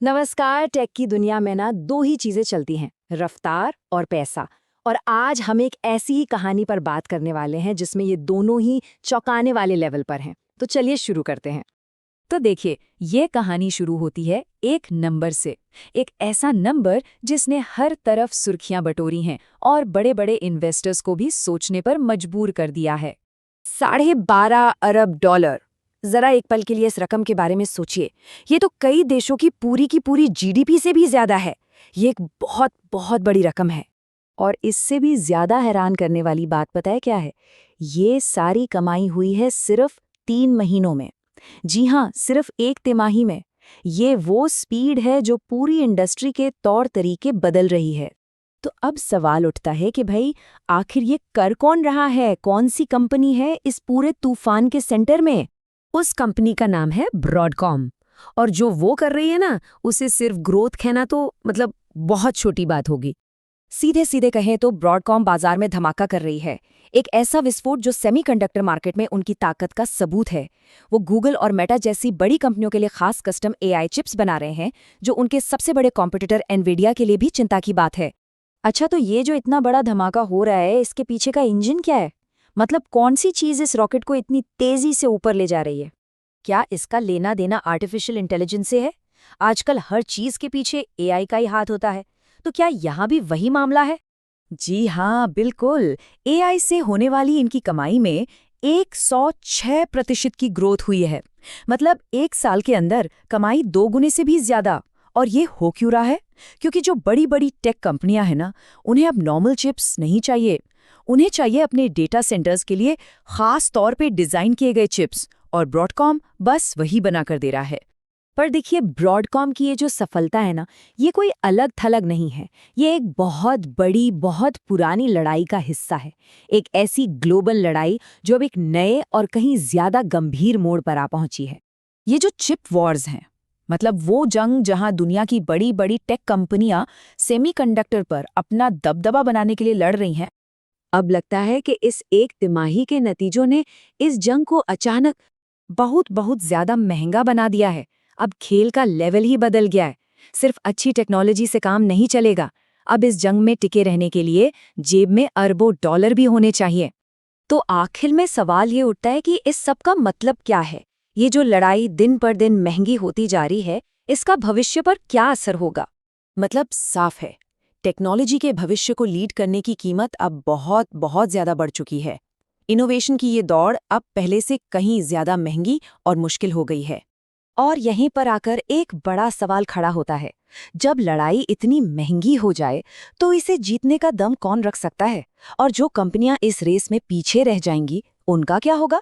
नमस्कार। टेक की दुनिया में ना दो ही चीजें चलती हैं, रफ्तार और पैसा। और आज हम एक ऐसी ही कहानी पर बात करने वाले हैं जिसमें ये दोनों ही चौंकाने वाले लेवल पर हैं। तो चलिए शुरू करते हैं। तो देखिए, ये कहानी शुरू होती है एक नंबर से। एक ऐसा नंबर जिसने हर तरफ सुर्खियां बटोरी हैं और बड़े बड़े इन्वेस्टर्स को भी सोचने पर मजबूर कर दिया है। $12.5 अरब। जरा एक पल के लिए इस रकम के बारे में सोचिए। ये तो कई देशों की पूरी जीडीपी से भी ज्यादा है। ये एक बहुत बहुत बड़ी रकम है। और इससे भी ज्यादा हैरान करने वाली बात पता है क्या है? ये सारी कमाई हुई है सिर्फ 3 महीनों में। जी हाँ, सिर्फ एक तिमाही में। ये वो स्पीड है जो पूरी इंडस्ट्री के तौर तरीके बदल रही है। तो अब सवाल उठता है कि भाई, आखिर ये कर कौन रहा है? कौन सी कंपनी है इस पूरे तूफान के सेंटर में? उस कंपनी का नाम है ब्रॉडकॉम। और जो वो कर रही है ना, उसे सिर्फ ग्रोथ कहना तो मतलब बहुत छोटी बात होगी। सीधे सीधे कहें तो ब्रॉडकॉम बाजार में धमाका कर रही है। एक ऐसा विस्फोट जो सेमीकंडक्टर मार्केट में उनकी ताकत का सबूत है। वो गूगल और मेटा जैसी बड़ी कंपनियों के लिए खास कस्टम एआई चिप्स बना रहे हैं, जो उनके सबसे बड़े कॉम्पिटिटर एनवीडिया के लिए भी चिंता की बात है। अच्छा, तो ये जो इतना बड़ा धमाका हो रहा है, इसके पीछे का इंजन क्या है? मतलब कौन सी चीज इस रॉकेट को इतनी तेजी से ऊपर ले जा रही है? क्या इसका लेना देना आर्टिफिशियल इंटेलिजेंस से है? आजकल हर चीज के पीछे एआई का ही हाथ होता है। तो क्या यहाँ भी वही मामला है? जी हाँ, बिल्कुल। एआई से होने वाली इनकी कमाई में 106% की ग्रोथ हुई है। मतलब एक साल के अंदर कमाई 2 गुने से भी ज्यादा। और ये हो क्यों रहा है? क्योंकि जो बड़ी बड़ी टेक कंपनियां हैं ना, उन्हें अब नॉर्मल चिप्स नहीं चाहिए। उन्हें चाहिए अपने डेटा सेंटर्स के लिए खास तौर पे डिजाइन किए गए चिप्स, और ब्रॉडकॉम बस वही बना कर दे रहा है। पर देखिए, ब्रॉडकॉम की ये जो सफलता है ना, ये कोई अलग थलग नहीं है। ये एक बहुत बड़ी, बहुत पुरानी लड़ाई का हिस्सा है। एक ऐसी ग्लोबल लड़ाई जो अब एक नए और कहीं ज्यादा गंभीर मोड़ पर आ पहुंची है। ये जो चिप वॉर्स हैं, मतलब वो जंग जहां दुनिया की बड़ी बड़ी टेक कंपनियां सेमीकंडक्टर पर अपना दबदबा बनाने के लिए लड़ रही हैं। अब लगता है कि इस एक तिमाही के नतीजों ने इस जंग को अचानक बहुत बहुत ज्यादा महंगा बना दिया है। अब खेल का लेवल ही बदल गया है। सिर्फ अच्छी टेक्नोलॉजी से काम नहीं चलेगा। अब इस जंग में टिके रहने के लिए जेब में अरबों डॉलर भी होने चाहिए। तो आखिर में सवाल ये उठता है कि इस सब का मतलब क्या है? ये जो लड़ाई दिन पर दिन महंगी होती जा रही है, इसका भविष्य पर क्या असर होगा? मतलब साफ है, टेक्नोलॉजी के भविष्य को लीड करने की कीमत अब बहुत बहुत ज्यादा बढ़ चुकी है। इनोवेशन की ये दौड़ अब पहले से कहीं ज्यादा महंगी और मुश्किल हो गई है। और यहीं पर आकर एक बड़ा सवाल खड़ा होता है। जब लड़ाई इतनी महंगी हो जाए, तो इसे जीतने का दम कौन रख सकता है? और जो कंपनियां इस रेस में पीछे रह जाएंगी, उनका क्या होगा?